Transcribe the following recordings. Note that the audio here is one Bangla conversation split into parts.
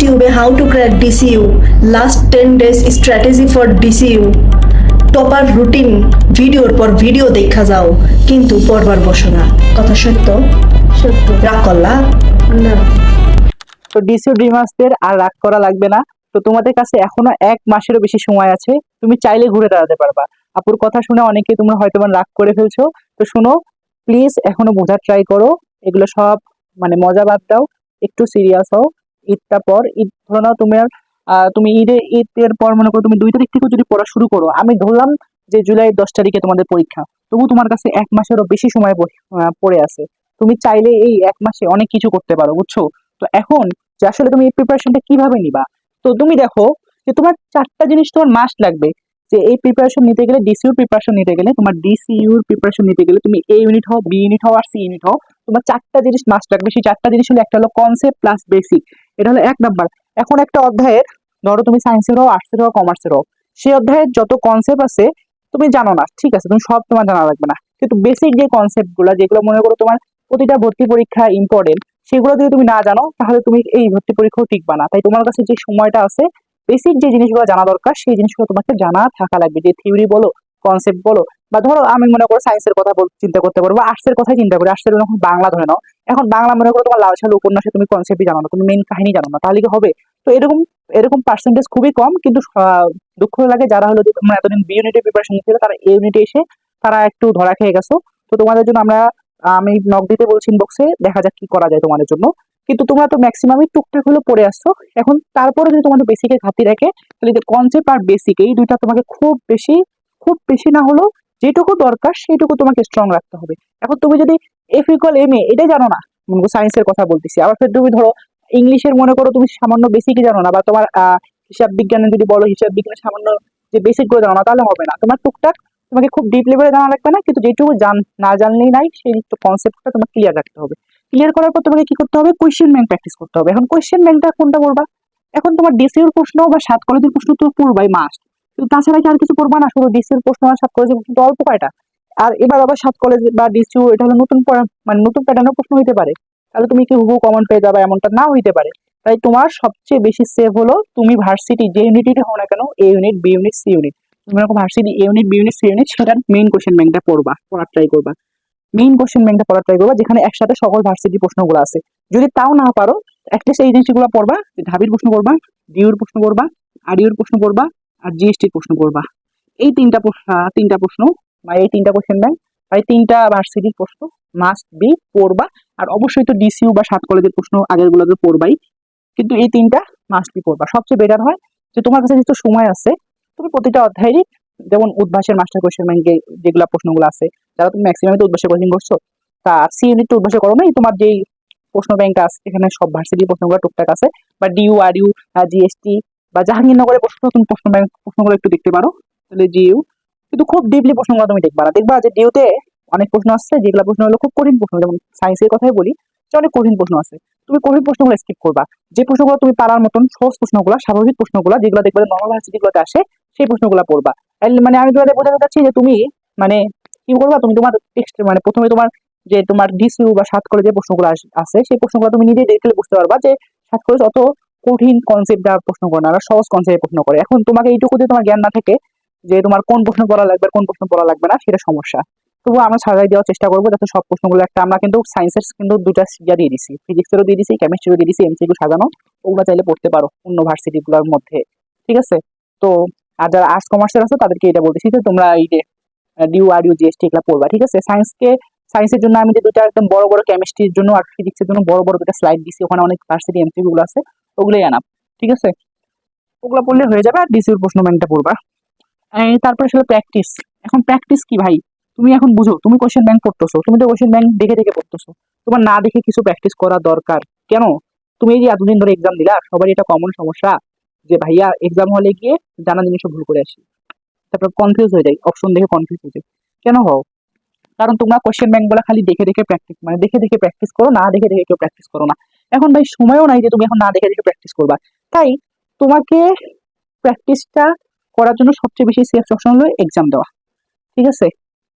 ইউটিউবে how to crack DCU, last 10 days strategy for DCU, topper routine, ভিডিওর পর ভিডিও দেখা যাও কিন্তু পড়বার বসো না। কথা সত্য? সত্য। রাগ করলা? না। তো ডিসিউ ড্রিমার্সদের আর রাগ করা লাগবে না। তো তোমাদের কাছে এখনো 1 মাসেরও বেশি সময় আছে, তুমি চাইলে ঘুরে দাঁড়াতে পারবা। আপুর কথা শুনে অনেকে তোমরা হয়তো বা রাগ করে ফেলছো। তো শুনো, প্লিজ এখনো বোঝার ট্রাই করো। এগুলো সব মানে মজা বাদ দাও, একটু সিরিয়াস হও। ঈদটা পর, ঈদ ধরে নাও তুমি আর তুমি ঈদের পর মনে করো তুমি 2 তারিখ থেকে যদি পড়া শুরু করো, আমি ধরলাম যে জুলাই 10 তারিখে তোমাদের পরীক্ষা, তবু তোমার কাছে 1 মাসেরও বেশি সময় পড়ে আছে। তুমি চাইলে এই 1 মাসে অনেক কিছু করতে পারো, বুঝছো? তো এখন যে আসলে তুমি এই প্রিপারেশনটা কিভাবে নিবা, তো তুমি দেখো যে তোমার 4টা জিনিস তোমার মাস্ট লাগবে। যে এই প্রিপারেশন নিতে গেলে, ডিসিউর প্রিপারেশন নিতে গেলে, তোমার ডিসিউর প্রিপারেশন নিতে গেলে তুমি এ ইউনিট হও, বি ইউনিট হও আর সি ইউনিট হও, তোমার 4টা জিনিস মাস্ট লাগবে। সেই 4টা জিনিস হলো, একটা হলো কনসেপ্ট প্লাস বেসিক, এটা হলো 1 নাম্বার। এখন একটা অধ্যায়ের, ধরো তুমি সায়েন্সের হও, আর্টসের হও, কমার্সের হও, সেই অধ্যায়ের যত কনসেপ্ট আছে তুমি জানো না, ঠিক আছে, তুমি সব তোমার জানা লাগবে না, কিন্তু বেসিক যে কনসেপ্ট গুলো, যেগুলো মনে করো তোমার প্রতিটা ভর্তি পরীক্ষা ইম্পর্টেন্ট, সেগুলো যদি তুমি না জানো তাহলে তুমি এই ভর্তি পরীক্ষাও টিকবা না। তাই তোমার কাছে যে সময়টা আছে, বেসিক যে জিনিসগুলো জানা দরকার সেই জিনিসগুলো তোমাকে জানা থাকা লাগবে। যে থিওরি বলো, কনসেপ্ট বলো, বা ধরো আমি মনে করো সায়েন্সের কথা চিন্তা করতে পারবো, আর্টসের কথাই চিন্তা করি, আর্টসের যখন বাংলা ধরে নাও, এখন বাংলা মনে করো তোমার লাল সাল উপন্যাসে তুমি কনসেপ্টই জানো না, তুমি মেইন কাহিনী জানো না, তাহলে কি হবে? তো এরকম এরকম পার্সেন্টেজ খুবই কম, কিন্তু দুঃখ লাগে যারা হলো যে তোমরা এতদিন বি ইউনিটের প্রিপারেশন নিচ্ছিল, তারা এ ইউনিটে এসে তারা একটু ধরা খেয়ে গেছো। তো তোমাদের জন্য আমি নক দিতে বলছি ইনবক্সে, দেখা যাক কি করা যায় তোমাদের জন্য। কিন্তু তোমরা তো ম্যাক্সিমামই টুকটাক হলো পড়ে আসছো। এখন তারপরে যদি তোমাদের বেসিকে ঘাটতি রাখে, তাহলে কনসেপ্ট আর বেসিক এই দুইটা তোমাকে খুব বেশি না হলেও যেটুকু দরকার সেইটুকু তোমাকে স্ট্রং রাখতে হবে। এখন তুমি যদি F=MA এটাই জানো না, সায়েন্সের কথা বলতেছি, আবার ফের তুমি ধরো ইংলিশের মনে করো তুমি সামান্য বেসিকই জানো না, বা তোমার হিসাব বিজ্ঞানে যদি বলো হিসাব বিজ্ঞানের সামান্য যে বেসিক গুলো জানো না, তাহলে হবে না। তোমার টুকটাক, তোমাকে খুব ডিপ লেভেলে জানা লাগবে না, কিন্তু যেটুকু না জানলেই নাই, সেই কনসেপ্টটা তোমার ক্লিয়ার রাখতে হবে। ক্লিয়ার করার পর তোমাকে কি করতে হবে? কোয়েশ্চেন ব্যাংক প্র্যাকটিস করতে হবে। এখন কোয়েশ্চেন ব্যাংকটা কোনটা করবা? এখন তোমার ডিসির প্রশ্ন বা 7 কলেজের প্রশ্ন তো পড়বাই মাস্ট, কিন্তু তাছাড়া কি আর কিছু পড়বা না? শুধু ডিসির প্রশ্ন আর 7 কলেজের প্রশ্ন তো অল্প কয়টা। আর এবার আবার 7 কলেজ বা ডিসিউ, এটা হলো নতুন মানে নতুন প্যাটার্নের প্রশ্ন হইতে পারে, তাহলে তুমি কি হুবহু কমন পেয়ে যাবে এমনটা নাও হইতে পারে। তাই তোমার সবচেয়ে বেশি সেভ হলো তুমি ভার্সিটি যে ইউনিটই হও না কেন, A unit, B unit, C unit, তুমি এরকম varsity A unit, B unit, C unit, সেটার মেইন কোয়েশ্চেন ব্যাংকটা পড়ার ট্রাই করবা। মেইন কোশ্চেন ব্যাংকটা পড়ার ট্রাই করবা, যেখানে একসাথে সকল ভার্সিটি প্রশ্নগুলো আছে। যদি তাও না পারো, অ্যাটলিস্ট এই জিনিসগুলো পড়বা, যে ঢাবির প্রশ্ন পড়বা, ডিউর প্রশ্ন পড়বা, আরইউর প্রশ্ন পড়বা, আর জিএসটির প্রশ্ন পড়বা। এই তিনটা প্রশ্ন বা এই তিনটা কোশ্চেন ব্যাংক বা এই তিনটা ভার্সিটির প্রশ্ন মাস্ট বি পড়বা। আর অবশ্যই তো ডিসিউ বা 7 কলেজের প্রশ্ন আগের গুলো তো পড়বাই, কিন্তু এই তিনটা মাস্ট বি পড়বা। সবচেয়ে বেটার হয় যে তোমার কাছে যেহেতু সময় আছে, তুমি প্রতিটা অধ্যায়েরই, যেমন উদ্ভাসের মাস্টার কোশ্চেন ব্যাংকে যেগুলো প্রশ্নগুলো আছে, যারা তুমি ম্যাক্সিমাম তো উদ্ভাসে কোচিং করছো, তা সি ইউনিট তো উদ্ভাসে করো নাই, তোমার যেই প্রশ্ন ব্যাংকটা আছে এখানে সব ভার্সিটি প্রশ্নগুলো টুকটাক আছে, বা ডিইউ, আরইউ, জিএসটি বা জাহাঙ্গীরনগরের প্রশ্ন ব্যাংক প্রশ্নগুলো একটু দেখতে পারো। তাহলে জিইউ, কিন্তু খুব ডিপলি প্রশ্নগুলো তুমি দেখবা না। দেখবা যে ডিইউতে অনেক প্রশ্ন আসছে, যেগুলো প্রশ্ন হলো খুব কঠিন প্রশ্ন, যেমন সায়েন্সের কথাই বলি, যে অনেক কঠিন প্রশ্ন আছে, তুমি কঠিন প্রশ্নগুলো স্কিপ করবা। যে প্রশ্নগুলো তুমি পারার মতন সহজ প্রশ্নগুলো, স্বাভাবিক প্রশ্নগুলো যেগুলো দেখবে নর্মাল ভার্সিটিগুলোতে আসে, সেই প্রশ্নগুলো পড়বা। মানে আমি তোমাদের বোঝাতে চাচ্ছি যে তুমি মানে কি করবা, তুমি তোমার টেক্সট মানে প্রথমে তোমার যে তোমার ডিসইউ বা 7 কলেজের প্রশ্নগুলো আছে, সেই প্রশ্নগুলো তুমি নিজেই দেখলে বুঝতে পারবা যে 7 কলেজ অত কঠিন কনসেপ্ট দেওয়ার প্রশ্ন করে না, ওরা সহজ কনসেপ্টের প্রশ্ন করে। এখন তোমাকে এইটুকু দিয়ে তোমার জ্ঞান না থেকে যে তোমার কোন প্রশ্ন পড়া লাগবে কোন প্রশ্ন পড়া লাগবে না, সেটা সমস্যা। তবুও আমরা সাজাই দেওয়ার চেষ্টা করবো যাতে সব প্রশ্নগুলো একটা, আমরা কিন্তু সায়েন্সের কিন্তু 2টা ইয়া দিয়ে দিছি, ফিজিক্সেরও দিয়ে দিছি, কেমিস্ট্রিও দিয়ে দিছি, এমসিকিউ সাজানো, ওগুলো চাইলে পড়তে পারো অন্য ভার্সিটি গুলোর মধ্যে, ঠিক আছে? তো আর যারা আর্টস কমার্সের আছে তাদেরকে এটা বলতেছি যে তোমরা এই যে ডিউ, আরইউ, জিএসটি এগুলো পড়বা, ঠিক আছে? সায়েন্সের জন্য আমি যে দুটো একদম বড় বড়, কেমিস্ট্রির জন্য আর ফিজিক্সের জন্য বড় বড় দুটো স্লাইড দিছি, ওখানে অনেক ভার্সিটি এমসিকিউ গুলো আছে, ওগুলোই আনাম, ঠিক আছে? ওগুলো পড়লে হয়ে যাবে। আর ডিসিউর প্রশ্ন ব্যাংকটা পড়বা। তারপরে আসলে প্র্যাকটিস। এখন প্র্যাকটিস কি ভাই? তুমি এখন বুঝো, তুমি কোশ্চেন ব্যাংক পড়তেছো, তুমি তো কোশ্চেন ব্যাংক দেখে দেখে পড়তেছো, তোমার না দেখে কিছু প্র্যাকটিস করা দরকার। কেন? তুমি এই যে এতদিন ধরে এক্সাম দিলা, সবারই এটা কমন সমস্যা যে ভাইয়া এক্সাম হলে গিয়ে জানা জিনিসও ভুল করে আসি, তারপর কনফিউজ হয়ে যায়, অপশন দেখে কনফিউজ হয়ে যায়। কেন হও? কারণ তোমরা কোশ্চেন ব্যাংক গুলা খালি দেখে দেখে প্র্যাকটিস, মানে দেখে দেখে প্র্যাকটিস করো, না দেখে দেখে কেউ প্র্যাকটিস করো না। এখন ভাই সময়ও নাই যে তুমি এখন না দেখে দেখে প্র্যাকটিস করবা। তাই তোমাকে প্র্যাকটিসটা করার জন্য সবচেয়ে বেশি সেফ অপশন হলো এক্সাম দেওয়া, ঠিক আছে?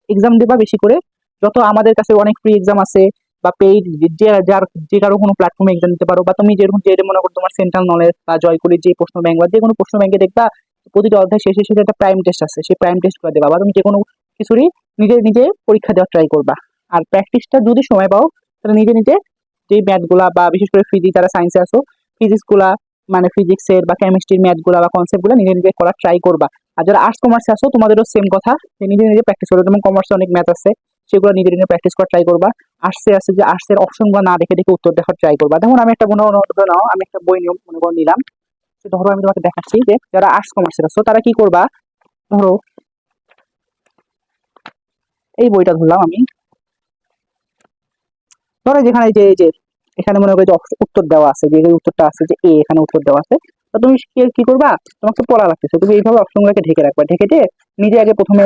এক্সাম দেবা বেশি করে। যত আমাদের কাছে অনেক ফ্রি এক্সাম আছে, বা পেইড যার যে কারো কোনো প্ল্যাটফর্মে এক্সাম দিতে পারো, বা তুমি যেরকম যে মনে করো তোমার সেন্ট্রাল নলেজ বা জয়কুলির যে প্রশ্ন ব্যাংক বা যে কোনো প্রশ্ন ব্যাংকে দেখবা প্রতিটা অধ্যায় শেষে শেষে একটা প্রাইম টেস্ট আছে, সেই প্রাইম টেস্ট করে দেবা, বা তুমি যে কোনো কিছুরই নিজে নিজে পরীক্ষা দেওয়ার ট্রাই করবা। আর প্র্যাকটিসটা যদি সময় পাও তাহলে নিজে নিজে যে ম্যাথ গুলা বা বিশেষ করে ফিজিক্স, যারা সায়েন্সে আসো ফিজিক্স গুলা মানে ফিজিক্সের বা কেমিস্ট্রির ম্যাথ গুলা বা কনসেপ্ট গুলা নিজে নিজে করার ট্রাই করবা। আর যারা আর্টস কমার্সে আসো তোমাদেরও সেম কথা, যে নিজে নিজে প্র্যাকটিস করবে। যেমন কমার্সে অনেক ম্যাথ আছে, সেগুলো নিজে নিজে প্র্যাকটিস করার ট্রাই করবা। আর্টসে আছে যে আর্টসের অপশনগুলো না দেখে দেখে উত্তর দেখার ট্রাই করবা। দেখুন আমি একটা নাও, আমি একটা বই নিয়ম মনে করে নিলাম। তো ধরো আমি তোমাকে দেখাচ্ছি যে যারা আর্টস কমার্সের আছো তারা কি করবা। ধরো এই বইটা ধরলাম আমি, ধরো যেখানে যে এখানে মনে করো যে উত্তর দেওয়া আছে, যে উত্তরটা আছে যে এ, এখানে উত্তর দেওয়া আছে। তো তুমি কি করবা, তোমাকে পড়া লাগতেছে, তুমি এইভাবে অপশনগুলোকে ঢেকে রাখবা, ঢেকে দিয়ে নিজে আগে প্রথমে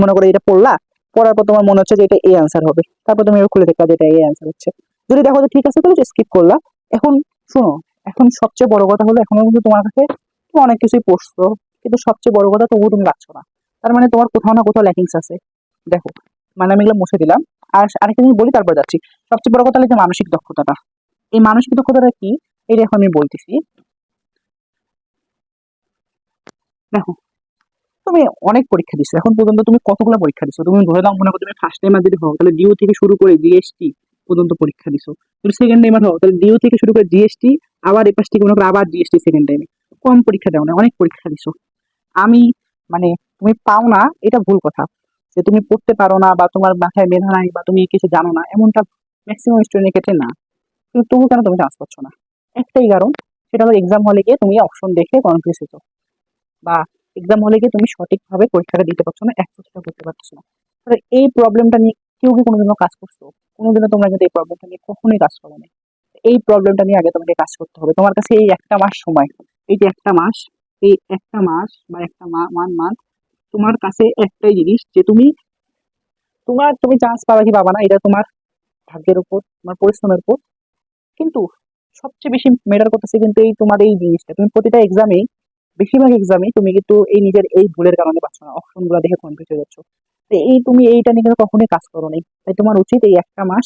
মনে করো এটা পড়লা, পড়ার পর তোমার মনে হচ্ছে যে এটা এ অ্যান্সার হবে, তারপর তুমি খুলে দেখবা যে এটা এ অ্যান্সার হচ্ছে। যদি দেখো যে ঠিক আছে তাহলে স্কিপ করলা। এখন শোনো, এখন সবচেয়ে বড় কথা হলো এখনো কিন্তু তোমার কাছে তুমি অনেক কিছুই পড়ছো, কিন্তু সবচেয়ে বড় কথা তবুও তুমি পাচ্ছ না। তার মানে তোমার কোথাও না কোথাও ল্যাকিংস আছে। দেখো মানে আমি এগুলো মুছে দিলাম। আর আরেকটা জিনিস বলি তারপর যাচ্ছি। সবচেয়ে বড় কথা হলো যে মানসিক দক্ষতাটা। এই মানসিক দক্ষতাটা কি, এটা এখন আমি বলতেছি। দেখো তুমি অনেক পরীক্ষা দিচ্ছ এখন পর্যন্ত, তুমি কতগুলো পরীক্ষা দিচ্ছ, তুমি ধরে নাও মনে করো তুমি ফার্স্ট টাইমার যদি হও তাহলে ডিও থেকে শুরু করে জিএসটি পর্যন্ত পরীক্ষা দিছো। যদি সেকেন্ড টাইমার হও তাহলে ডিও থেকে শুরু করে জিএসটি, আবার এই পাশ থেকে মনে করো আবার জিএসটি সেকেন্ড টাইমে। কম পরীক্ষা দেও না, অনেক পরীক্ষা দিছো। আমি মানে তুমি পাও না এটা ভুল কথা, যে তুমি পড়তে পারো না বা তোমার মাথায় মেধা নাই বা তুমি কিছু জানো না, এমনটা ম্যাক্সিমাম স্টুডেন্টের ক্ষেত্রে না। কিন্তু তবু কেন তুমি চান্স পাচ্ছ না? একটাই কারণ, সেটা হলো এক্সাম হলে গিয়ে তুমি অপশন দেখে কনফিউজ হতো, বা এক্সাম হলে গিয়ে তুমি সঠিকভাবে পরীক্ষাটা দিতে পারছো না, অ্যাক্সেসটা করতে পারছো না। তাহলে এই প্রবলেমটা নিয়ে কেউ কি কোনোদিনও কাজ করছো? কোনোদিনও তোমরা কিন্তু এই প্রবলেমটা নিয়ে কখনোই কাজ করো না। এই প্রবলেমটা নিয়ে আগে তোমাকে কাজ করতে হবে। তোমার কাছে এই একটা মাস সময়, এই যে একটা মাস, এই একটা মাস বা একটা ওয়ান মান্থ, তোমার কাছে একটাই জিনিস যে তুমি চান্স পাবা কি পাবা না এটা তোমার ভাগ্যের উপর, তোমার পরিশ্রমের উপর। কিন্তু সবচেয়ে বেশি ম্যাটার করতেছে কিন্তু এই তোমার এই জিনিসটা, তুমি প্রতিটা এক্সামে, বেশিরভাগ এক্সামে তুমি কিন্তু এই নিজের এই ভুলের কারণে পাচ্ছ না, অপশন গুলো দেখে কনফিউজ হয়ে যাচ্ছ। তো এই তুমি এইটা নিয়ে কিন্তু কখনোই কাজ করো নাই। তাই তোমার উচিত এই একটা মাস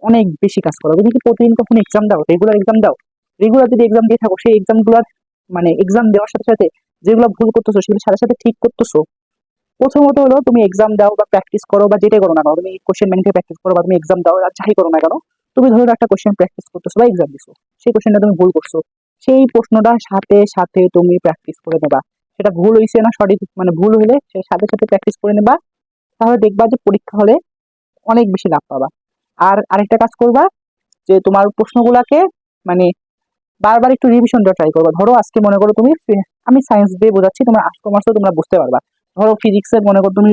অনেক বেশি কাজ করা। তুমি কি প্রতিদিন কখনো এক্সাম দাও, রেগুলার এক্সাম দাও? রেগুলার যদি এক্সাম দিয়ে থাকো, সেই এক্সাম গুলার মানে এক্সাম দেওয়ার সাথে সাথে যেগুলো ভুল করতেছো সেগুলো সাথে সাথে ঠিক করতেছো। প্রথমত হলো তুমি এক্সাম দাও বা প্র্যাকটিস করো বা যেটাই করো না কেন, তুমি কোশ্চেন ব্যাংক থেকে প্র্যাকটিস করো বা তুমি এক্সাম দাও, আর যাই করো না কেন, তুমি ধরো একটা কোশ্চেন প্র্যাকটিস করতেছো বা এক্সাম দিছো, সেই কোশ্চেনটা তুমি ভুল করছো, সেই প্রশ্নটার সাথে সাথে তুমি প্র্যাকটিস করে নেবা। সেটা ভুল হয়েছে না সঠিক, মানে ভুল হলে সে সাথে সাথে প্র্যাকটিস করে নেবা। তাহলে দেখবা যে পরীক্ষা হলে অনেক বেশি লাভ পাবা। আর আরেকটা কাজ করবা, যে তোমার প্রশ্নগুলাকে মানে বারবার একটু রিভিশন দেওয়া ট্রাই করবা। ধরো আজকে মনে করো তুমি আমি সায়েন্স দিয়ে বোঝাচ্ছি, তোমার আর্টস কমার্সও তোমরা বুঝতে পারবা। ধরো ফিজিক্সের মনে করো তুমি,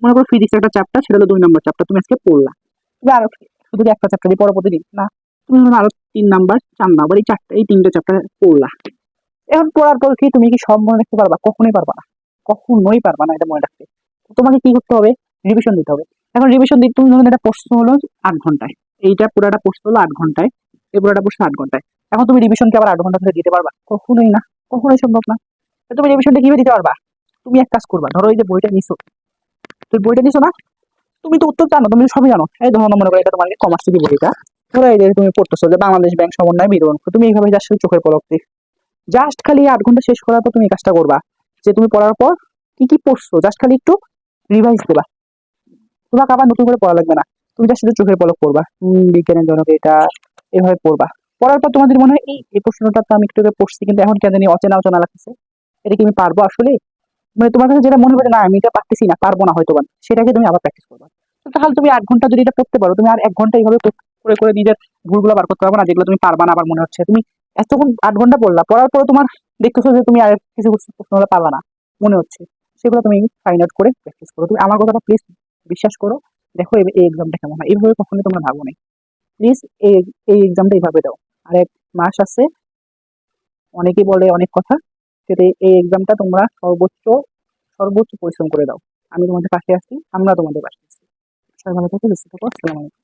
মনে করো ফিজিক্স একটা চ্যাপ্টার, সেটা হলো 2 নম্বর চ্যাপ্টার, তুমি আজকে পড়লা। তুমি আরো শুধু কি একটা চ্যাপ্টারই পড়ো প্রতিদিন না, তুমি ধরো আরো 3 নাম্বার 4 নাম্বার এই 3টে চ্যাপ্টার পড়লা। এখন পড়ার পর কি তুমি কি সব মনে রাখতে পারবা? কখনোই পারবা না, কখনোই পারবা না এটা মনে রাখতে। তো তোমাকে কি করতে হবে, রিভিশন দিতে হবে। এখন রিভিশন দিতে তুমি ধরো এটা প্রশ্ন হলো 8 ঘন্টায়, এইটা পুরাটা প্রশ্ন হলো 8 ঘন্টায়, এই পুরাটা প্রশ্ন 8 ঘন্টায়। এখন তুমি রিভিশনকে আবার 8 ঘন্টা ধরে দিতে পারবা? কখনোই না, কখনোই সম্ভব না। তো তুমি রিভিশনটা কিভাবে দিতে পারবা? তুমি এক কাজ করবা, ধরো এই যে বইটা নিছো, তুমি বইটা নিছো না, তুমি তো উত্তর জানো, তুমি সবই জানো। এই ধরো মনে করো এটা তোমার কমার্স থেকে বইটা, ধরো এই যে তুমি পড়তেছো যে বাংলাদেশ ব্যাংক সমন্বয় বিরোধ, তুমি এইভাবে জাস্ট চোখের পলক জাস্ট খালি 8 ঘন্টা শেষ করার পর তুমি এই কাজটা করবা, যে তুমি পড়ার পর কি কি পড়ছো জাস্ট খালি একটু রিভাইজ দেবা। তোমাকে আবার নতুন করে পড়া লাগবে না, তুমি জাস্ট শুধু চোখের পলক পড়বা, বিজ্ঞানের জনক এটা, এভাবে পড়বা। পড়ার পর তোমাদের মনে হয় এই প্রশ্নটা তো আমি একটু আগে পড়ছি কিন্তু এখন কেন জানি অচেনা অচেনা লাগতেছে, এটা কি আমি পারবো আসলে? মানে তোমার কাছে যেটা মনে হবে না আমি এটা পারতেছি না, পারবো না হয়তো বা, সেটাকে তুমি আবার প্র্যাকটিস করবা। তো তাহলে তুমি 8 ঘন্টা যদি এটা পড়তে পারো, তুমি আর 1 ঘন্টা এইভাবে করে করে নিজের ভুলগুলো বার করতে পারবে না, যেগুলো তুমি পারবা না আবার মনে হচ্ছে। তুমি এতক্ষণ 8 ঘন্টা পড়লা, পড়ার পরে তোমার দেখতেছো যে তুমি আর কিছু প্রশ্নগুলো পারবা না মনে হচ্ছে, সেগুলো তুমি ফাইন্ড আউট করে প্র্যাকটিস করো। তুমি আমার কথাটা প্লিজ বিশ্বাস করো, দেখো এই এক্সামটা কেমন হয়। এইভাবে কখনোই তোমরা ভাবো না, প্লিজ এই এই এক্সামটা এইভাবে দাও। আর 1 মাস আছে, অনেকেই বলে অনেক কথা, সেটা এই এক্সামটা তোমরা সর্বোচ্চ সর্বোচ্চ পরিশ্রম করে দাও। আমি তোমাদের পাশে আছি, আমরা তোমাদের পাশে আছি। সবাই ভালো থাকো, সুস্থ থাকো, আসসালামু আলাইকুম।